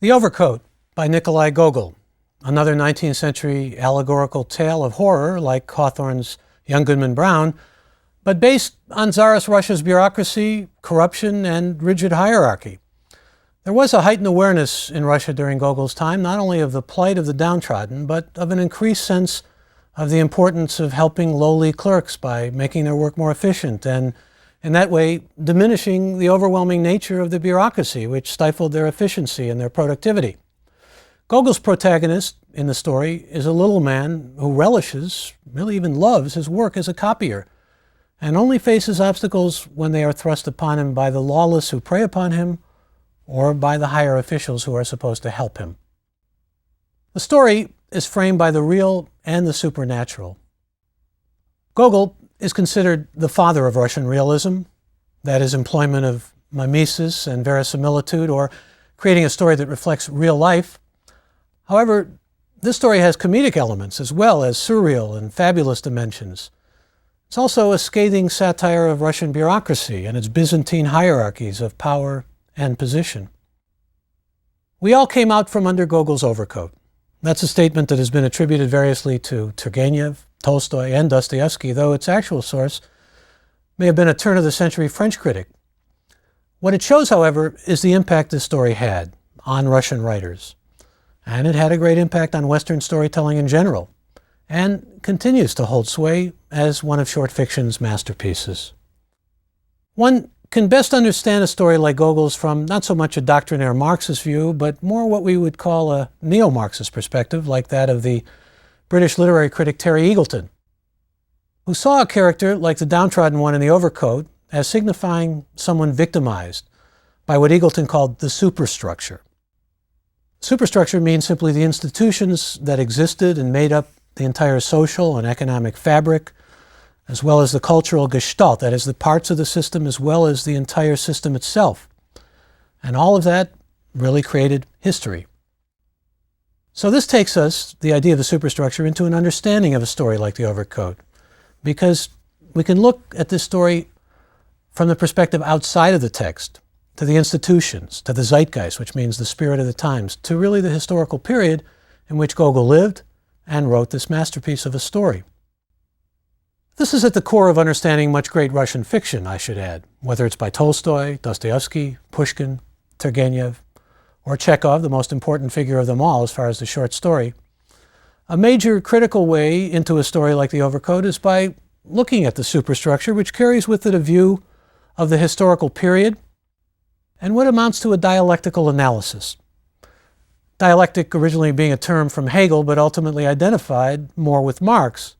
The Overcoat by Nikolai Gogol, another 19th century allegorical tale of horror like Hawthorne's Young Goodman Brown, but based on Tsarist Russia's bureaucracy, corruption, and rigid hierarchy. There was a heightened awareness in Russia during Gogol's time, not only of the plight of the downtrodden, but of an increased sense of the importance of helping lowly clerks by making their work more efficient and, in that way, diminishing the overwhelming nature of the bureaucracy, which stifled their efficiency and their productivity. Gogol's protagonist in the story is a little man who relishes, really even loves, his work as a copier, and only faces obstacles when they are thrust upon him by the lawless who prey upon him or by the higher officials who are supposed to help him. The story is framed by the real and the supernatural. Gogol is considered the father of Russian realism, that is, employment of mimesis and verisimilitude, or creating a story that reflects real life. However, this story has comedic elements as well as surreal and fabulous dimensions. It's also a scathing satire of Russian bureaucracy and its Byzantine hierarchies of power and position. We all came out from under Gogol's overcoat. That's a statement that has been attributed variously to Turgenev, Tolstoy, and Dostoevsky, though its actual source may have been a turn-of-the-century French critic. What it shows, however, is the impact this story had on Russian writers. And it had a great impact on Western storytelling in general, and continues to hold sway as one of short fiction's masterpieces. One can best understand a story like Gogol's from not so much a doctrinaire Marxist view, but more what we would call a neo-Marxist perspective, like that of the British literary critic Terry Eagleton, who saw a character like the downtrodden one in the overcoat as signifying someone victimized by what Eagleton called the superstructure. Superstructure means simply the institutions that existed and made up the entire social and economic fabric, as well as the cultural gestalt, that is, the parts of the system as well as the entire system itself. And all of that really created history. So this takes us, the idea of the superstructure, into an understanding of a story like The Overcoat, because we can look at this story from the perspective outside of the text, to the institutions, to the zeitgeist, which means the spirit of the times, to really the historical period in which Gogol lived and wrote this masterpiece of a story. This is at the core of understanding much great Russian fiction, I should add, whether it's by Tolstoy, Dostoevsky, Pushkin, Turgenev, or Chekhov, the most important figure of them all as far as the short story. A major critical way into a story like The Overcoat is by looking at the superstructure, which carries with it a view of the historical period and what amounts to a dialectical analysis. Dialectic originally being a term from Hegel, but ultimately identified more with Marx,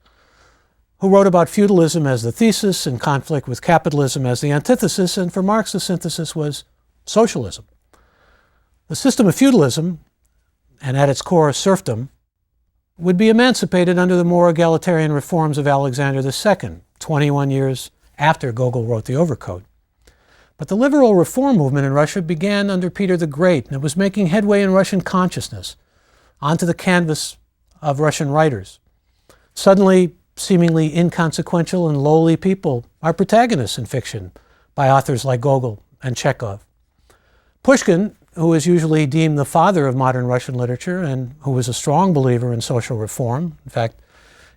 who wrote about feudalism as the thesis and conflict with capitalism as the antithesis, and for Marx the synthesis was socialism. The system of feudalism, and at its core serfdom, would be emancipated under the more egalitarian reforms of Alexander II, 21 years after Gogol wrote The Overcoat. But the liberal reform movement in Russia began under Peter the Great, and it was making headway in Russian consciousness onto the canvas of Russian writers. Suddenly, seemingly inconsequential and lowly people are protagonists in fiction by authors like Gogol and Chekhov. Pushkin, who is usually deemed the father of modern Russian literature and who was a strong believer in social reform, in fact,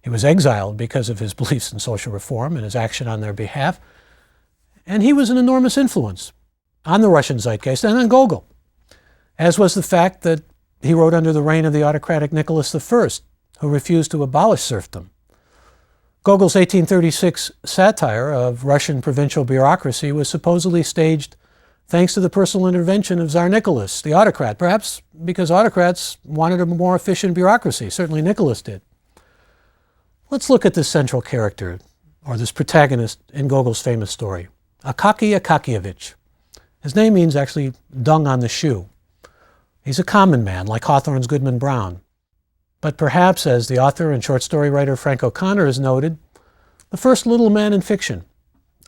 he was exiled because of his beliefs in social reform and his action on their behalf, and he was an enormous influence on the Russian zeitgeist and on Gogol, as was the fact that he wrote under the reign of the autocratic Nicholas I, who refused to abolish serfdom. Gogol's 1836 satire of Russian provincial bureaucracy was supposedly staged thanks to the personal intervention of Tsar Nicholas, the autocrat, perhaps because autocrats wanted a more efficient bureaucracy. Certainly Nicholas did. Let's look at this central character, or this protagonist in Gogol's famous story, Akaky Akakievich. His name means actually dung on the shoe. He's a common man, like Hawthorne's Goodman Brown. But perhaps, as the author and short story writer Frank O'Connor has noted, the first little man in fiction,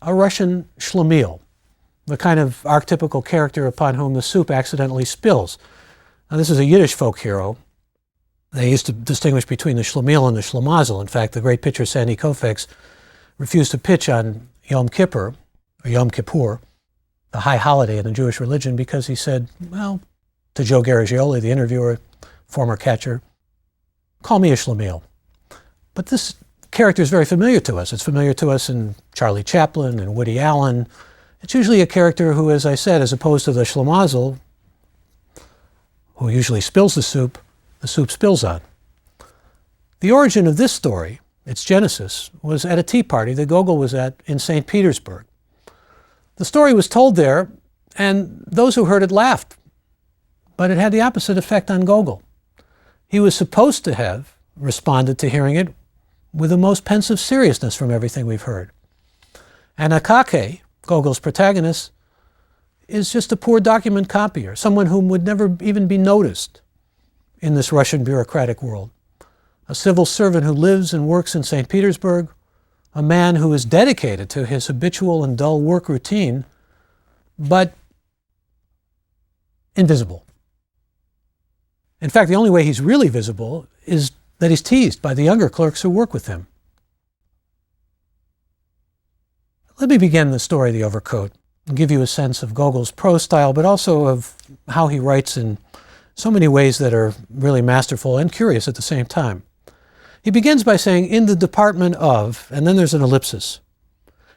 a Russian schlemiel, the kind of archetypical character upon whom the soup accidentally spills. Now, this is a Yiddish folk hero. They used to distinguish between the schlemiel and the schlemazel. In fact, the great pitcher Sandy Koufax refused to pitch on Yom Kippur, or Yom Kippur, the high holiday in the Jewish religion, because he said, well, to Joe Garagiola, the interviewer, former catcher, "Call me a schlemiel." But this character is very familiar to us. It's familiar to us in Charlie Chaplin and Woody Allen. It's usually a character who, as I said, as opposed to the schlemazel, who usually spills the soup spills on. The origin of this story, its genesis, was at a tea party that Gogol was at in St. Petersburg. The story was told there, and those who heard it laughed, but it had the opposite effect on Gogol. He was supposed to have responded to hearing it with the most pensive seriousness from everything we've heard. And Akake, Gogol's protagonist, is just a poor document copier, someone whom would never even be noticed in this Russian bureaucratic world. A civil servant who lives and works in St. Petersburg, a man who is dedicated to his habitual and dull work routine, but invisible. In fact, the only way he's really visible is that he's teased by the younger clerks who work with him. Let me begin the story of The Overcoat and give you a sense of Gogol's prose style, but also of how he writes in so many ways that are really masterful and curious at the same time. He begins by saying, "In the department of," and then there's an ellipsis.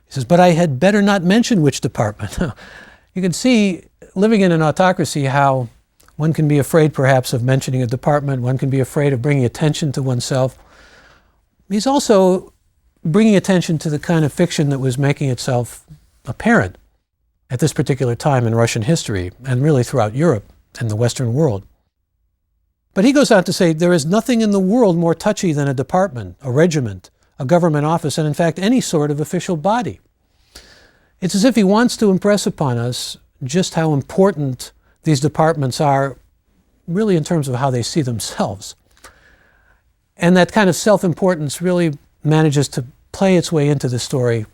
He says, "But I had better not mention which department." You can see, living in an autocracy, how one can be afraid perhaps of mentioning a department, one can be afraid of bringing attention to oneself. He's also bringing attention to the kind of fiction that was making itself apparent at this particular time in Russian history, and really throughout Europe and the Western world. But he goes on to say, "There is nothing in the world more touchy than a department, a regiment, a government office, and in fact any sort of official body." It's as if he wants to impress upon us just how important these departments are, really in terms of how they see themselves. And that kind of self-importance really manages to play its way into the story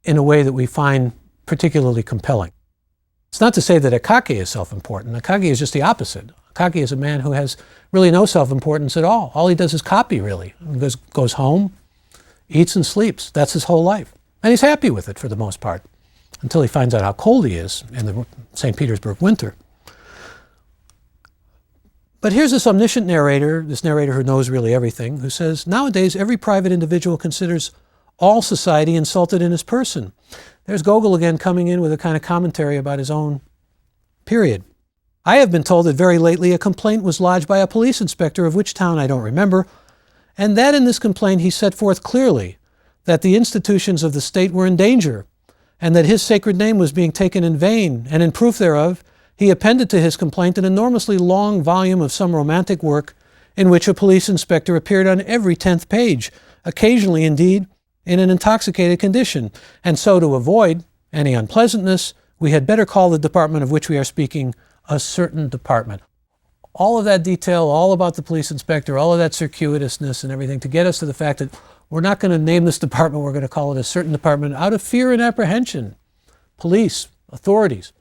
in a way that we find particularly compelling. It's not to say that Akake is self-important. Akake is just the opposite. Akake is a man who has really no self-importance at all. All he does is copy, really. He goes home, eats and sleeps. That's his whole life. And he's happy with it for the most part, until he finds out how cold he is in the St. Petersburg winter. But here's this omniscient narrator, this narrator who knows really everything, who says, "Nowadays, every private individual considers all society insulted in his person." There's Gogol again coming in with a kind of commentary about his own period. "I have been told that very lately a complaint was lodged by a police inspector, of which town I don't remember, and that in this complaint he set forth clearly that the institutions of the state were in danger, and that his sacred name was being taken in vain, and in proof thereof, he appended to his complaint an enormously long volume of some romantic work in which a police inspector appeared on every 10th page, occasionally, indeed, in an intoxicated condition. And so to avoid any unpleasantness, we had better call the department of which we are speaking a certain department." All of that detail, all about the police inspector, all of that circuitousness and everything to get us to the fact that we're not going to name this department, we're going to call it a certain department out of fear and apprehension. Police, authorities.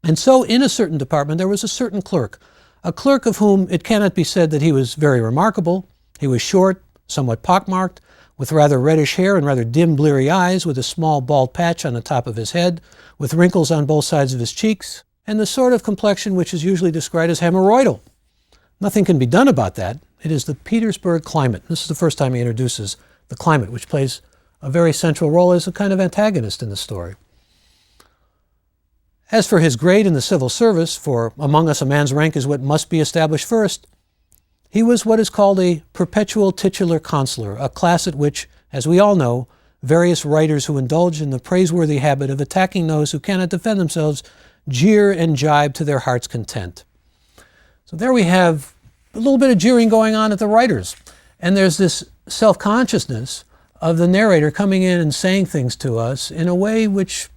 And so in a certain department there was a certain clerk, a clerk of whom it cannot be said that he was very remarkable. He was short, somewhat pockmarked, with rather reddish hair and rather dim, bleary eyes, with a small bald patch on the top of his head, with wrinkles on both sides of his cheeks, and the sort of complexion which is usually described as hemorrhoidal. Nothing can be done about that. It is the Petersburg climate. This is the first time he introduces the climate, which plays a very central role as a kind of antagonist in the story. As for his grade in the civil service, for among us a man's rank is what must be established first, he was what is called a perpetual titular consular, a class at which, as we all know, various writers who indulge in the praiseworthy habit of attacking those who cannot defend themselves jeer and jibe to their heart's content. So there we have a little bit of jeering going on at the writers. And there's this self-consciousness of the narrator coming in and saying things to us in a way which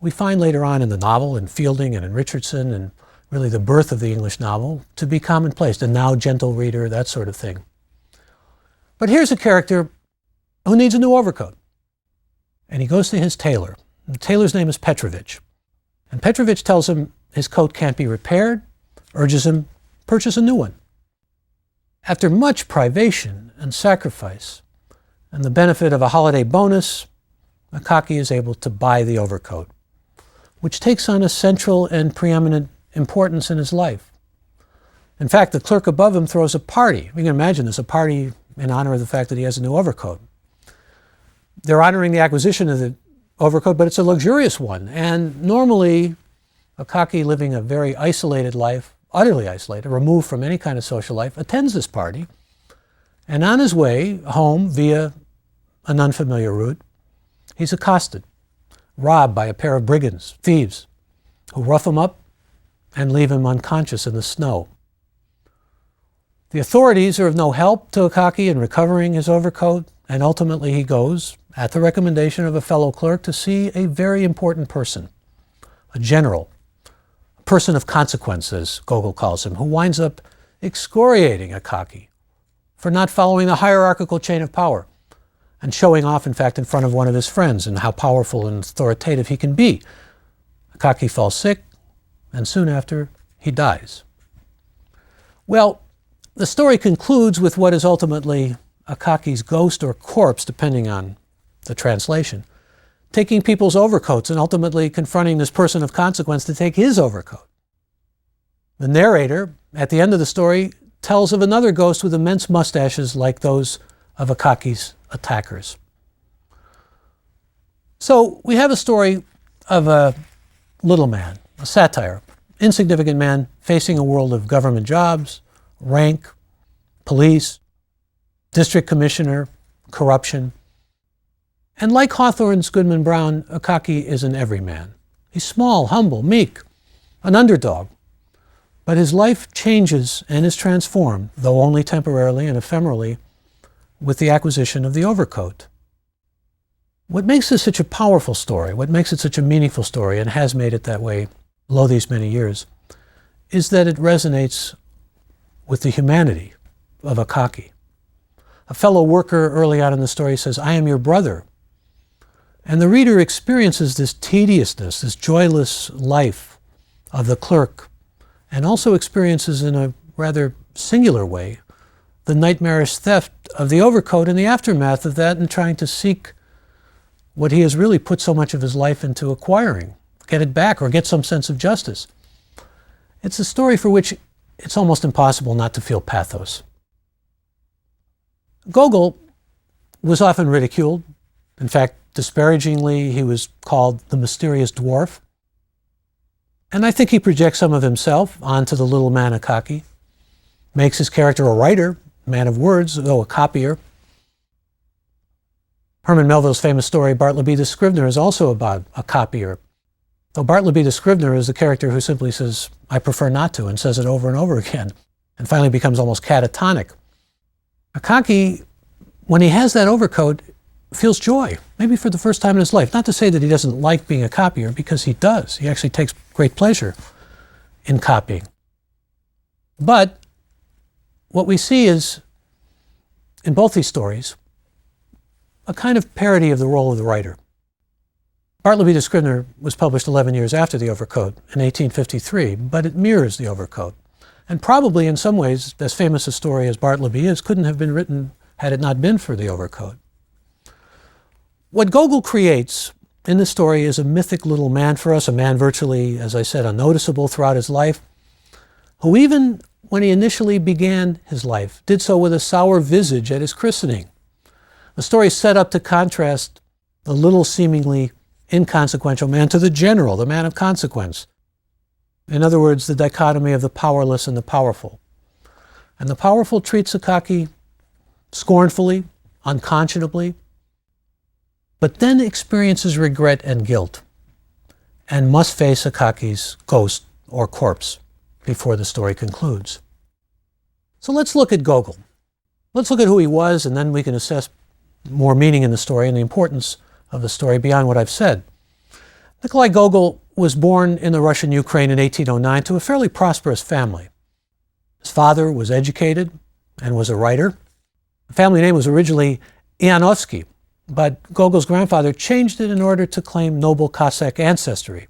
we find later on in the novel, in Fielding and in Richardson, and really the birth of the English novel, to be commonplace, the now gentle reader, that sort of thing. But here's a character who needs a new overcoat. And he goes to his tailor. The tailor's name is Petrovich. And Petrovich tells him his coat can't be repaired, urges him purchase a new one. After much privation and sacrifice, and the benefit of a holiday bonus, Akaki is able to buy the overcoat, which takes on a central and preeminent importance in his life. In fact, the clerk above him throws a party. You can imagine this, a party in honor of the fact that he has a new overcoat. They're honoring the acquisition of the overcoat, but it's a luxurious one. And normally, Akaki, living a very isolated life, utterly isolated, removed from any kind of social life, attends this party. And on his way home via an unfamiliar route, he's accosted, robbed by a pair of brigands, thieves, who rough him up and leave him unconscious in the snow. The authorities are of no help to Akaki in recovering his overcoat, and ultimately he goes, at the recommendation of a fellow clerk, to see a very important person, a general, a person of consequence, as Gogol calls him, who winds up excoriating Akaki for not following the hierarchical chain of power and showing off, in fact, in front of one of his friends and how powerful and authoritative he can be. Akaki falls sick, and soon after, he dies. Well, the story concludes with what is ultimately Akaki's ghost or corpse, depending on the translation, taking people's overcoats and ultimately confronting this person of consequence to take his overcoat. The narrator, at the end of the story, tells of another ghost with immense mustaches like those of Akaki's attackers. So we have a story of a little man, a satire, insignificant man facing a world of government jobs, rank, police, district commissioner, corruption. And like Hawthorne's Goodman Brown, Akaki is an everyman. He's small, humble, meek, an underdog. But his life changes and is transformed, though only temporarily and ephemerally, with the acquisition of the overcoat. What makes this such a powerful story, what makes it such a meaningful story, and has made it that way lo these many years, is that it resonates with the humanity of Akaki. A fellow worker early on in the story says, "I am your brother." And the reader experiences this tediousness, this joyless life of the clerk, and also experiences in a rather singular way the nightmarish theft of the overcoat and the aftermath of that, and trying to seek what he has really put so much of his life into acquiring, get it back or get some sense of justice. It's a story for which it's almost impossible not to feel pathos. Gogol was often ridiculed. In fact, disparagingly, he was called the mysterious dwarf. And I think he projects some of himself onto the little man Akaki, makes his character a writer, man of words, though a copier. Herman Melville's famous story, Bartleby the Scrivener, is also about a copier. Though Bartleby the Scrivener is the character who simply says, "I prefer not to," and says it over and over again, and finally becomes almost catatonic. Akaki, when he has that overcoat, feels joy, maybe for the first time in his life. Not to say that he doesn't like being a copier, because he does. He actually takes great pleasure in copying. But what we see is, in both these stories, a kind of parody of the role of the writer. Bartleby the Scrivener was published 11 years after The Overcoat in 1853, but it mirrors The Overcoat. And probably in some ways, as famous a story as Bartleby is, couldn't have been written had it not been for The Overcoat. What Gogol creates in this story is a mythic little man for us, a man virtually, as I said, unnoticeable throughout his life, who even when he initially began his life, did so with a sour visage at his christening. The story is set up to contrast the little seemingly inconsequential man to the general, the man of consequence. In other words, the dichotomy of the powerless and the powerful. And the powerful treats Akaki scornfully, unconscionably, but then experiences regret and guilt, and must face Akaki's ghost or corpse before the story concludes. So let's look at Gogol. Let's look at who he was, and then we can assess more meaning in the story and the importance of the story beyond what I've said. Nikolai Gogol was born in the Russian Ukraine in 1809 to a fairly prosperous family. His father was educated and was a writer. The family name was originally Ianovsky, but Gogol's grandfather changed it in order to claim noble Cossack ancestry.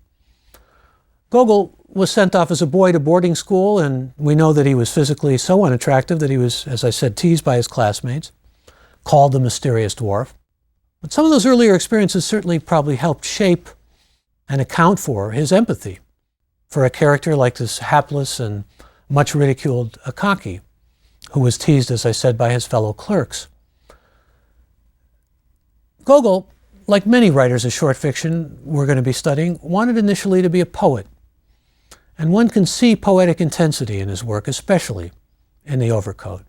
Gogol was sent off as a boy to boarding school, and we know that he was physically so unattractive that he was, as I said, teased by his classmates, called the mysterious dwarf. But some of those earlier experiences certainly probably helped shape and account for his empathy for a character like this hapless and much ridiculed Akaki, who was teased, as I said, by his fellow clerks. Gogol, like many writers of short fiction we're going to be studying, wanted initially to be a poet. And one can see poetic intensity in his work, especially in The Overcoat.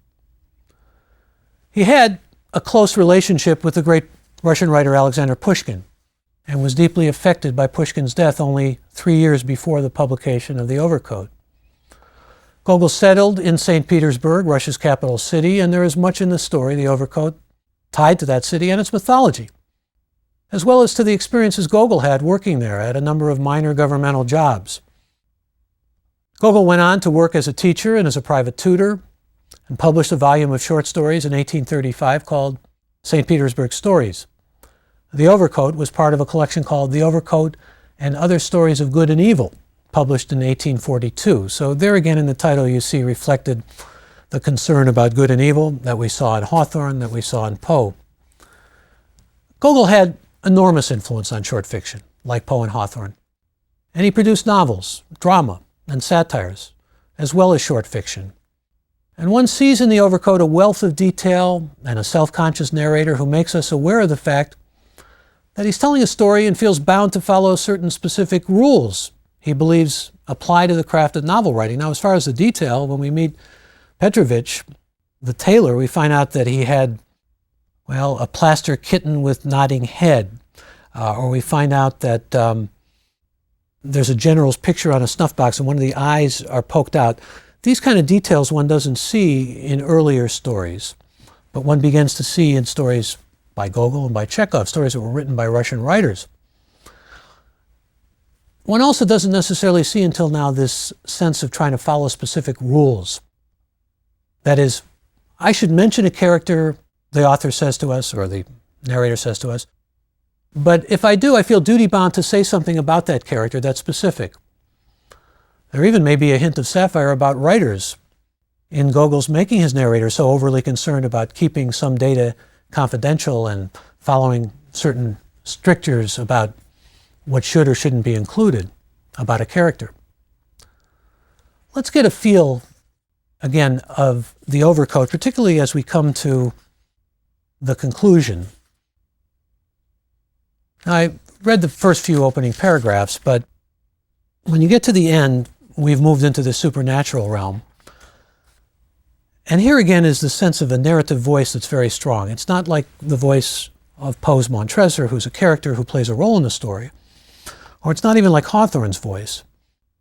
He had a close relationship with the great Russian writer Alexander Pushkin, and was deeply affected by Pushkin's death only 3 years before the publication of The Overcoat. Gogol settled in St. Petersburg, Russia's capital city, and there is much in the story, The Overcoat, tied to that city and its mythology, as well as to the experiences Gogol had working there at a number of minor governmental jobs. Gogol went on to work as a teacher and as a private tutor, and published a volume of short stories in 1835 called St. Petersburg Stories. The Overcoat was part of a collection called The Overcoat and Other Stories of Good and Evil, published in 1842. So there again in the title you see reflected the concern about good and evil that we saw in Hawthorne, that we saw in Poe. Gogol had enormous influence on short fiction, like Poe and Hawthorne. And he produced novels, drama, and satires, as well as short fiction. And one sees in The Overcoat a wealth of detail and a self-conscious narrator who makes us aware of the fact that he's telling a story and feels bound to follow certain specific rules he believes apply to the craft of novel writing. Now, as far as the detail, when we meet Petrovich, the tailor, we find out that he had, well, a plaster kitten with nodding head. Or we find out that there's a general's picture on a snuff box and one of the eyes are poked out. These kind of details one doesn't see in earlier stories, but one begins to see in stories by Gogol and by Chekhov, stories that were written by Russian writers. One also doesn't necessarily see until now this sense of trying to follow specific rules. That is, I should mention a character, the author says to us, or the narrator says to us, but if I do, I feel duty-bound to say something about that character that's specific. There even may be a hint of satire about writers in Gogol's making his narrator so overly concerned about keeping some data confidential and following certain strictures about what should or shouldn't be included about a character. Let's get a feel, again, of The Overcoat, particularly as we come to the conclusion. Now, I read the first few opening paragraphs, but when you get to the end, we've moved into the supernatural realm. And here again is the sense of a narrative voice that's very strong. It's not like the voice of Poe's Montresor, who's a character who plays a role in the story, or it's not even like Hawthorne's voice,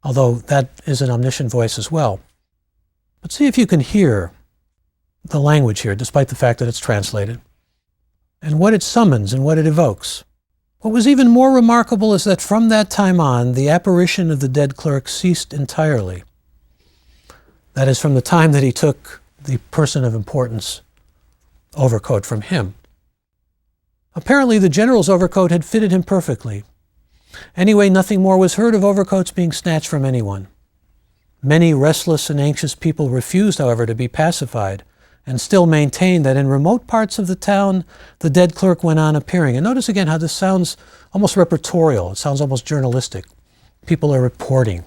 although that is an omniscient voice as well. But see if you can hear the language here, despite the fact that it's translated, and what it summons and what it evokes. What was even more remarkable is that from that time on, the apparition of the dead clerk ceased entirely. That is, from the time that he took the person of importance overcoat from him. Apparently, the general's overcoat had fitted him perfectly. Anyway, nothing more was heard of overcoats being snatched from anyone. Many restless and anxious people refused, however, to be pacified, and still maintained that in remote parts of the town, the dead clerk went on appearing. And notice again how this sounds almost reportorial. It sounds almost journalistic. People are reporting.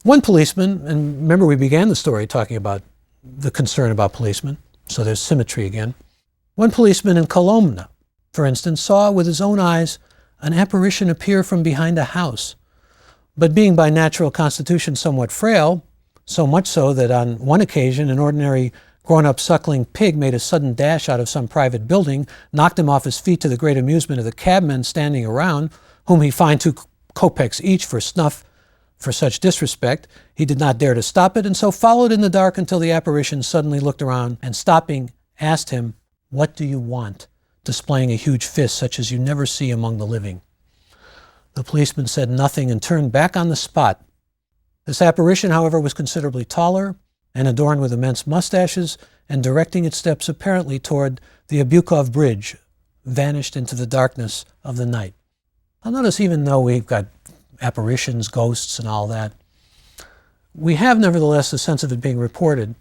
One policeman, and remember we began the story talking about the concern about policemen, so there's symmetry again. One policeman in Kolomna, for instance, saw with his own eyes an apparition appear from behind a house. But being by natural constitution somewhat frail, so much so that on one occasion an ordinary grown-up suckling pig made a sudden dash out of some private building, knocked him off his feet to the great amusement of the cabmen standing around, whom he fined 2 kopecks each for snuff for such disrespect. He did not dare to stop it, and so followed in the dark until the apparition suddenly looked around and, stopping, asked him, "What do you want?" displaying a huge fist such as you never see among the living. The policeman said nothing and turned back on the spot. This apparition, however, was considerably taller and adorned with immense mustaches, and directing its steps apparently toward the Abukov Bridge, vanished into the darkness of the night. Now notice, even though we've got apparitions, ghosts, and all that, we have nevertheless a sense of it being reported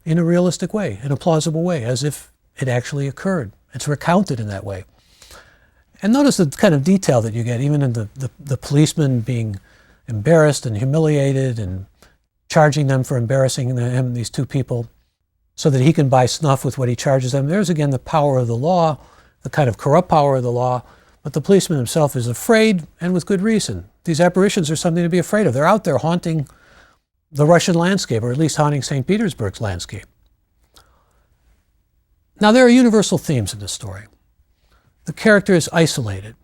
in a realistic way, in a plausible way, as if it actually occurred. It's recounted in that way. And notice the kind of detail that you get, even in the policeman being embarrassed and humiliated and charging them for embarrassing him, these two people, so that he can buy snuff with what he charges them. There's again the power of the law, the kind of corrupt power of the law, but the policeman himself is afraid, and with good reason. These apparitions are something to be afraid of. They're out there haunting the Russian landscape, or at least haunting St. Petersburg's landscape. Now, there are universal themes in this story. The character is isolated,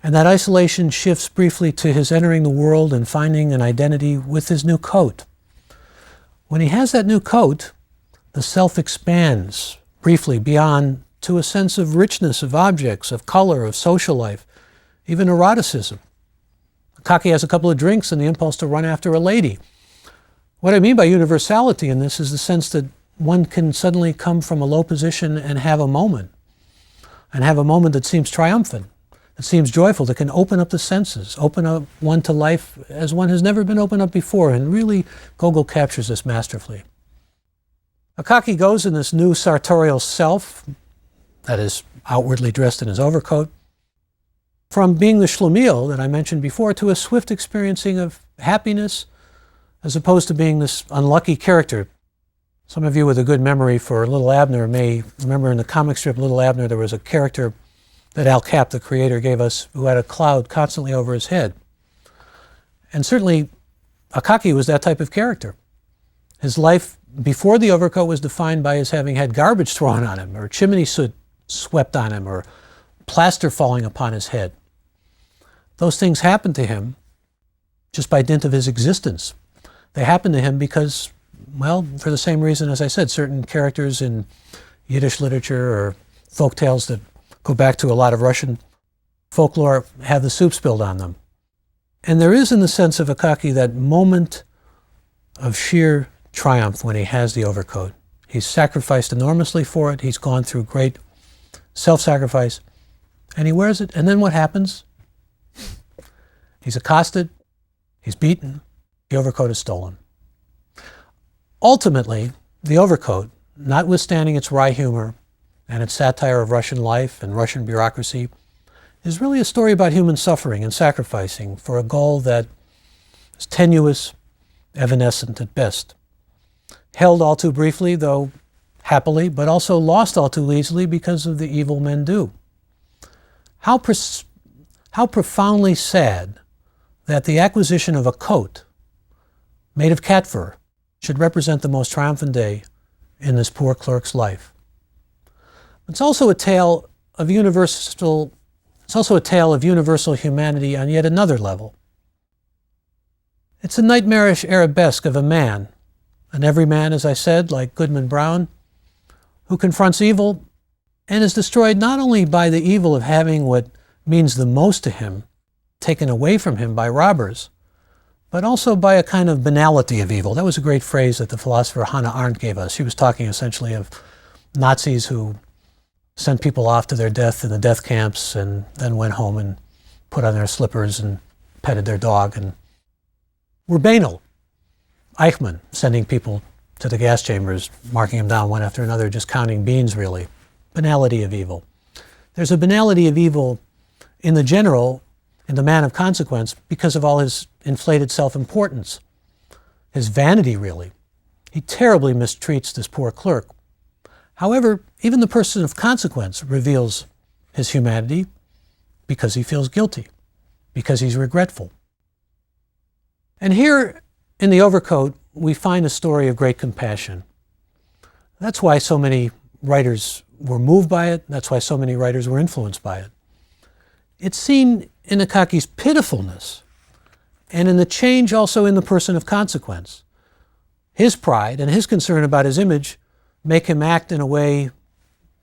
and that isolation shifts briefly to his entering the world and finding an identity with his new coat. When he has that new coat, the self expands briefly beyond to a sense of richness of objects, of color, of social life, even eroticism. Akaki has a couple of drinks and the impulse to run after a lady. What I mean by universality in this is the sense that one can suddenly come from a low position and have a moment that seems triumphant, that seems joyful, that can open up the senses, open up one to life as one has never been opened up before, and really Gogol captures this masterfully. Akaki goes in this new sartorial self, that is outwardly dressed in his overcoat, from being the schlemiel that I mentioned before to a swift experiencing of happiness, as opposed to being this unlucky character. Some of you with a good memory for Little Abner may remember in the comic strip Little Abner there was a character that Al Capp, the creator, gave us who had a cloud constantly over his head. And certainly Akaki was that type of character. His life before the overcoat was defined by his having had garbage thrown on him, or chimney soot swept on him, or plaster falling upon his head. Those things happened to him just by dint of his existence. They happened to him because, well, for the same reason as I said, certain characters in Yiddish literature or folk tales that go back to a lot of Russian folklore have the soup spilled on them. And there is in the sense of Akaki that moment of sheer triumph when he has the overcoat. He's sacrificed enormously for it. He's gone through great self-sacrifice, and he wears it. And then what happens? He's accosted, he's beaten, the overcoat is stolen. Ultimately, the overcoat, notwithstanding its wry humor and its satire of Russian life and Russian bureaucracy, is really a story about human suffering and sacrificing for a goal that is tenuous, evanescent at best. Held all too briefly, though happily, but also lost all too easily because of the evil men do. How profoundly sad that the acquisition of a coat made of cat fur should represent the most triumphant day in this poor clerk's life. It's also a tale of universal humanity on yet another level. It's a nightmarish arabesque of a man, an everyman, as I said, like Goodman Brown, who confronts evil and is destroyed not only by the evil of having what means the most to him taken away from him by robbers, but also by a kind of banality of evil. That was a great phrase that the philosopher Hannah Arendt gave us. She was talking essentially of Nazis who sent people off to their death in the death camps and then went home and put on their slippers and petted their dog and were banal. Eichmann sending people to the gas chambers, marking them down one after another, just counting beans really. Banality of evil. There's a banality of evil in the general, in the man of consequence, because of all his inflated self-importance, his vanity really. He terribly mistreats this poor clerk. However, even the person of consequence reveals his humanity because he feels guilty, because he's regretful. And here in the overcoat, we find a story of great compassion. That's why so many writers were moved by it. That's why so many writers were influenced by it. It's seen in Akaki's pitifulness and in the change also in the person of consequence. His pride and his concern about his image make him act in a way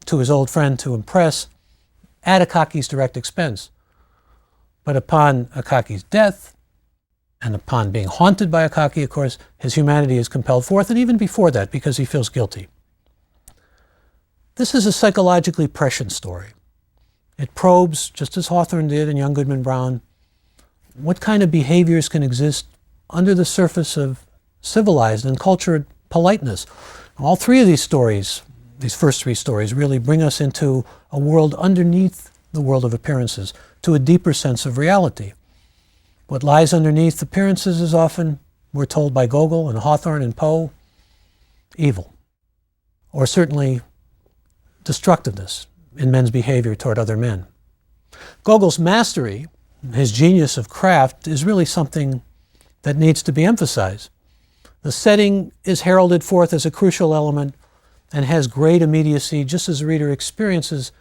to his old friend to impress at Akaki's direct expense. But upon Akaki's death, and upon being haunted by Akaki, of course, his humanity is compelled forth, and even before that, because he feels guilty. This is a psychologically prescient story. It probes, just as Hawthorne did in Young Goodman Brown, what kind of behaviors can exist under the surface of civilized and cultured politeness. All three of these stories, these first three stories, really bring us into a world underneath the world of appearances, to a deeper sense of reality. What lies underneath appearances is often, we're told by Gogol and Hawthorne and Poe, evil, or certainly destructiveness in men's behavior toward other men. Gogol's mastery, his genius of craft, is really something that needs to be emphasized. The setting is heralded forth as a crucial element and has great immediacy just as the reader experiences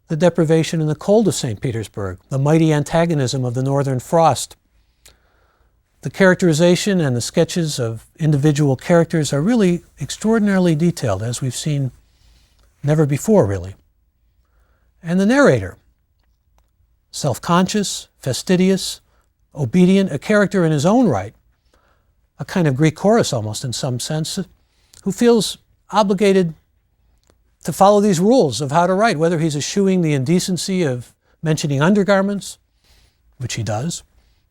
the deprivation and the cold of St. Petersburg, the mighty antagonism of the northern frost. The characterization and the sketches of individual characters are really extraordinarily detailed, as we've seen never before, really. And the narrator, self-conscious, fastidious, obedient, a character in his own right, a kind of Greek chorus almost in some sense, who feels obligated to follow these rules of how to write, whether he's eschewing the indecency of mentioning undergarments, which he does,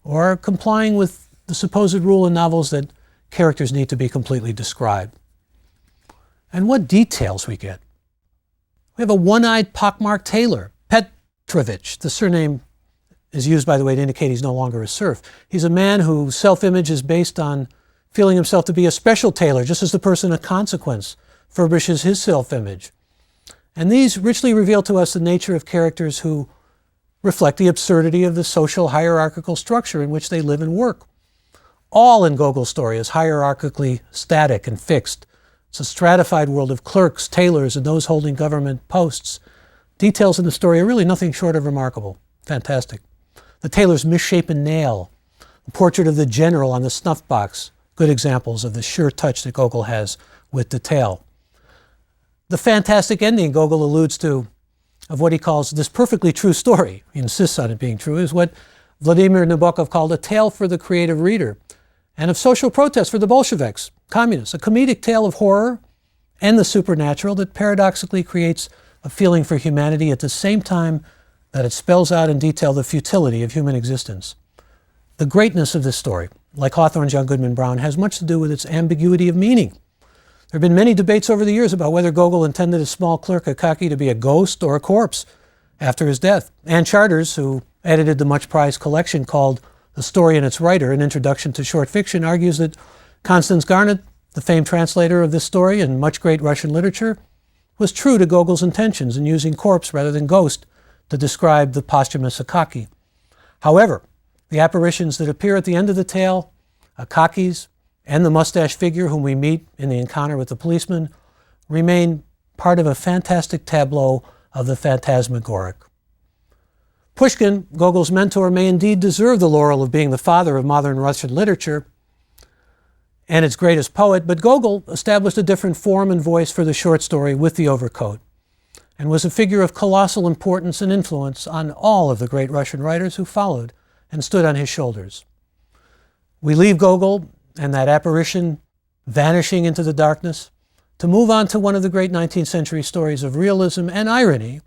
or complying with the supposed rule in novels that characters need to be completely described. And what details we get. We have a one-eyed pockmarked tailor, Petrovich. The surname is used, by the way, to indicate he's no longer a serf. He's a man whose self-image is based on feeling himself to be a special tailor, just as the person of consequence furbishes his self-image. And these richly reveal to us the nature of characters who reflect the absurdity of the social hierarchical structure in which they live and work. All in Gogol's story is hierarchically static and fixed. It's a stratified world of clerks, tailors, and those holding government posts. Details in the story are really nothing short of remarkable. Fantastic. The tailor's misshapen nail, the portrait of the general on the snuff box, good examples of the sure touch that Gogol has with detail. The fantastic ending Gogol alludes to of what he calls this perfectly true story, he insists on it being true, is what Vladimir Nabokov called a tale for the creative reader and of social protest for the Bolsheviks, communists, a comedic tale of horror and the supernatural that paradoxically creates a feeling for humanity at the same time that it spells out in detail the futility of human existence. The greatness of this story, like Hawthorne's Young Goodman Brown, has much to do with its ambiguity of meaning. There have been many debates over the years about whether Gogol intended a small clerk Akaki to be a ghost or a corpse after his death. Ann Charters, who edited the much-prized collection called The Story and Its Writer, an introduction to short fiction, argues that Constance Garnett, the famed translator of this story in much great Russian literature, was true to Gogol's intentions in using corpse rather than ghost to describe the posthumous Akaki. However, the apparitions that appear at the end of the tale, Akaki's and the mustache figure whom we meet in the encounter with the policeman, remain part of a fantastic tableau of the phantasmagoric. Pushkin, Gogol's mentor, may indeed deserve the laurel of being the father of modern Russian literature and its greatest poet, but Gogol established a different form and voice for the short story with The Overcoat, and was a figure of colossal importance and influence on all of the great Russian writers who followed and stood on his shoulders. We leave Gogol and that apparition vanishing into the darkness to move on to one of the great 19th century stories of realism and irony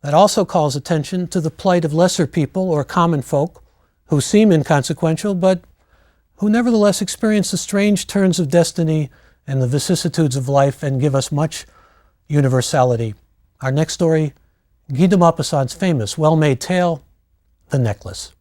that also calls attention to the plight of lesser people or common folk who seem inconsequential, but who nevertheless experience the strange turns of destiny and the vicissitudes of life and give us much universality. Our next story, Guy de Maupassant's famous well-made tale, The Necklace.